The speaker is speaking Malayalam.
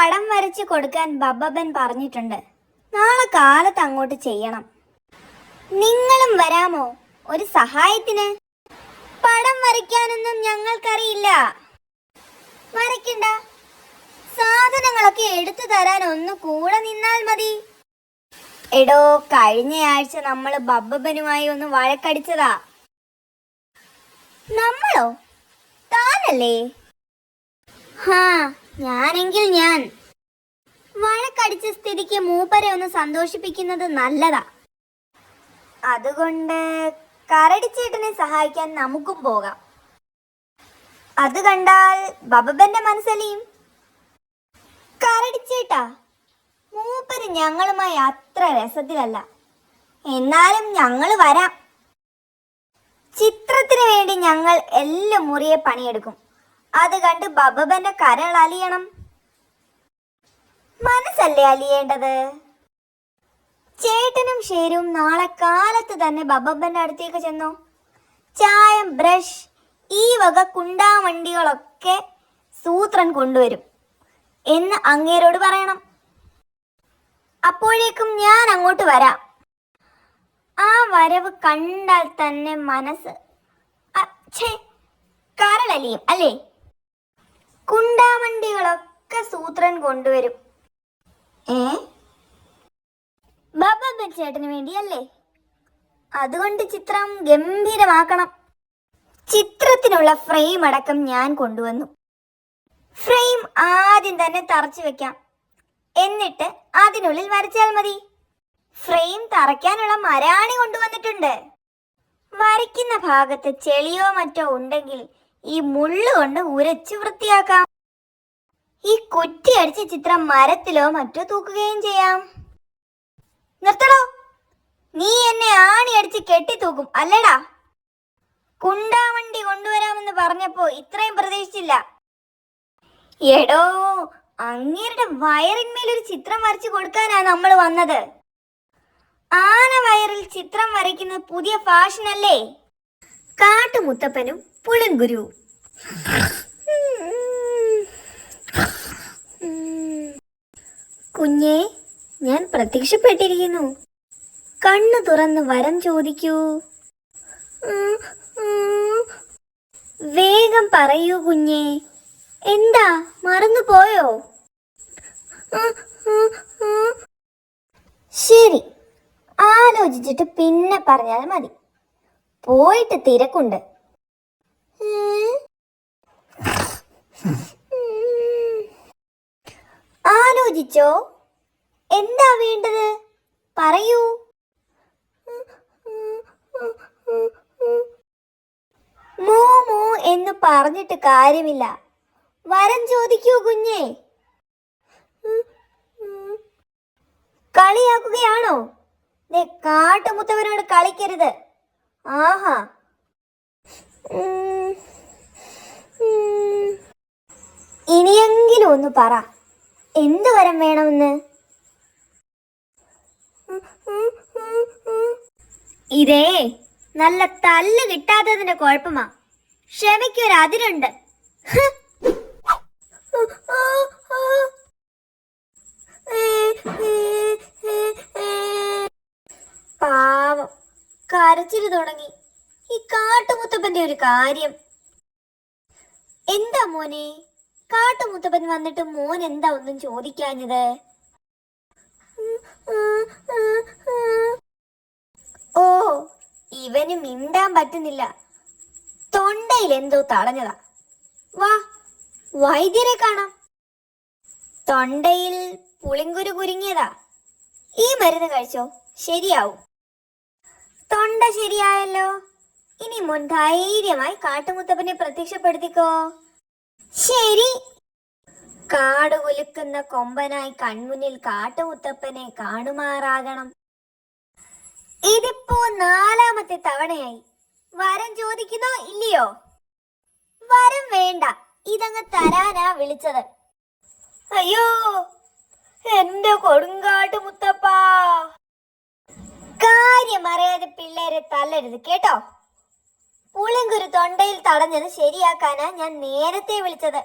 പടം വരച്ച് കൊടുക്കാൻ ബബ്ബൻ പറഞ്ഞിട്ടുണ്ട്. നാളെ കാലത്ത് അങ്ങോട്ട് ചെയ്യണം. നിങ്ങളും വരാമോ ഒരു സഹായത്തിന്? പടം വരയ്ക്കാനൊന്നും ഞങ്ങൾക്കറിയില്ല. വരയ്ക്കണ്ട, സാധനങ്ങളൊക്കെ എടുത്തു തരാൻ ഒന്ന് കൂടെ നിന്നാൽ മതി. എടോ, കഴിഞ്ഞയാഴ്ച നമ്മൾ ബബ്ബനുമായി ഒന്ന് വഴക്കടിച്ചതാ. നമ്മളോ? താനല്ലേ? ഹാ, ഞാനെങ്കിൽ ഞാൻ. വഴക്കടിച്ച സ്ഥിതിക്ക് മൂപ്പരെ ഒന്ന് സന്തോഷിപ്പിക്കുന്നത് നല്ലതാ. അതുകൊണ്ട് കരടിച്ചേട്ടനെ സഹായിക്കാൻ നമുക്കും പോകാം. അത് കണ്ടാൽ ബബ്ബന്റെ മനസ്സലിയും. കരടിച്ചേട്ടാ, മൂപ്പര് ഞങ്ങളുമായി അത്ര രസത്തിലല്ല. എന്നാലും ഞങ്ങൾ വരാം. ചിത്രത്തിന് വേണ്ടി ഞങ്ങൾ എല്ലാം മുറിയെ പണിയെടുക്കും. അത് കണ്ട് ബബ്ബന്റെ കരൾ അലിയണം. മനസ്സല്ലേ അലിയേണ്ടത്? ചേട്ടനും ഷേരും നാളെ കാലത്ത് തന്നെ ബബ്ബന്റെ അടുത്തേക്ക് ചെന്നോ. ചായം, ബ്രഷ്, ഈ വക കുണ്ടാവണ്ടികളൊക്കെ സൂത്രൻ കൊണ്ടുവരും എന്ന് അങ്ങേരോട് പറയണം. അപ്പോഴേക്കും ഞാൻ അങ്ങോട്ട് വരാം. ആ വരവ് കണ്ടാൽ തന്നെ മനസ്സ് കരളലിയും അല്ലേ? കുണ്ടാവണ്ടികളൊക്കെ സൂത്രൻ കൊണ്ടുവരും. ബബ്ബൻ ചേട്ടന് വേണ്ടിയല്ലേ? അതുകൊണ്ട് ചിത്രം ഗംഭീരമാക്കണം. ചിത്രത്തിനുള്ള ഫ്രെയിം അടക്കം ഞാൻ കൊണ്ടുവന്നു. ഫ്രെയിം ആദ്യം തന്നെ തറച്ചു വെക്കാം. എന്നിട്ട് അതിനുള്ളിൽ വരച്ചാൽ മതി. ഫ്രെയിം തറയ്ക്കാനുള്ള മരാണി കൊണ്ടുവന്നിട്ടുണ്ട്. വരയ്ക്കുന്ന ഭാഗത്ത് ചെളിയോ മറ്റോ ഉണ്ടെങ്കിൽ ഈ മുള്ളു കൊണ്ട് ഉരച്ചു വൃത്തിയാക്കാം. ഈ കുറ്റി അടിച്ച ചിത്രം മരത്തിലോ മറ്റോ തൂക്കുകയും ചെയ്യാം. നിർത്തടോ, നീ എന്നെ ആണി അടിച്ച് കെട്ടി തൂക്കും അല്ലടാ? കുണ്ടാവണ്ടി കൊണ്ടുവരാമെന്ന് പറഞ്ഞപ്പോ ഇത്രയും പ്രതീക്ഷിച്ചില്ല. എടോ, അങ്ങേരുടെ വയറിന്മേലൊരു ചിത്രം വരച്ചു കൊടുക്കാനാ നമ്മൾ വന്നത്. ആന വയറിൽ ചിത്രം വരയ്ക്കുന്നത് പുതിയ ഫാഷൻ അല്ലേ? കാട്ടുമുത്തപ്പനും പുളിങ്കുരുവും. കുഞ്ഞേ, ഞാൻ പ്രത്യക്ഷപ്പെട്ടിരിക്കുന്നു. കണ്ണു തുറന്ന് വരം ചോദിക്കൂ. വേഗം പറയൂ കുഞ്ഞേ, എന്താ മറന്നുപോയോ? ശരി, ആലോചിച്ചിട്ട് പിന്നെ പറഞ്ഞാൽ മതി. പോയിട്ട് തിരക്കുണ്ട്. ആലോചിച്ചോ? എന്താ വേണ്ടത് പറയൂ. മൂ മൂ എന്ന് പറഞ്ഞിട്ട് കാര്യമില്ല. വരം ചോദിക്കൂ കുഞ്ഞേ. കളിയാക്കുകയാണോ? കാട്ടുമുത്തവനോട് കളിക്കരുത്. ആഹാ, ഇനിയെങ്കിലും ഒന്ന് പറ, എന്തു വരം വേണമെന്ന്? ഇതേ നല്ല തല്ല് കിട്ടാത്തതിന്റെ കുഴപ്പമാ. ക്ഷമയ്ക്കൊരതിരുണ്ട്. പാവം, കരച്ചില് തുടങ്ങി. ഈ കാട്ടുമുത്തപ്പന്റെ ഒരു കാര്യം. എന്താ മോനെ, കാട്ടുമുത്തപ്പൻ വന്നിട്ട് മോൻ എന്താ ഒന്നും ചോദിക്കാഞ്ഞത്? ഓ, ഇവന് മിണ്ടാൻ പറ്റുന്നില്ല. തൊണ്ടയിൽ എന്തോ തടഞ്ഞതാ. വാ, വൈദ്യരെ കാണാം. തൊണ്ടയിൽ പുളിങ്കുരു കുരുങ്ങിയതാ. ഈ മരുന്ന് കഴിച്ചോ, ശരിയാവും. തൊണ്ട ശരിയായല്ലോ. ഇനി മുൻ ധൈര്യമായി കാട്ടുമുത്തപ്പനെ പ്രത്യക്ഷപ്പെടുത്തിക്കോ. ശരി. കാട് കുലുക്കുന്ന കൊമ്പനായി കൺമുന്നിൽ കാട്ടുമുത്തപ്പനെ കാണുമാറാകണം. ഇതിപ്പോ 4ാമത്തെ തവണയായി. വരം ചോദിക്കുന്നോ ഇല്ലയോ? വരം വേണ്ട, ഇതങ്ങ് തരാനാ വിളിച്ചത്. അയ്യോ, എന്റെ കൊടുങ്കാട്ടുമുത്തപ്പാ. കാര്യം അറിയാതെ പിള്ളേരെ തല്ലരുത് കേട്ടോ. പുളിങ്കുരു തൊണ്ടയിൽ തടഞ്ഞത് ശരിയാക്കാനാ ഞാൻ നേരത്തെ വിളിച്ചത്.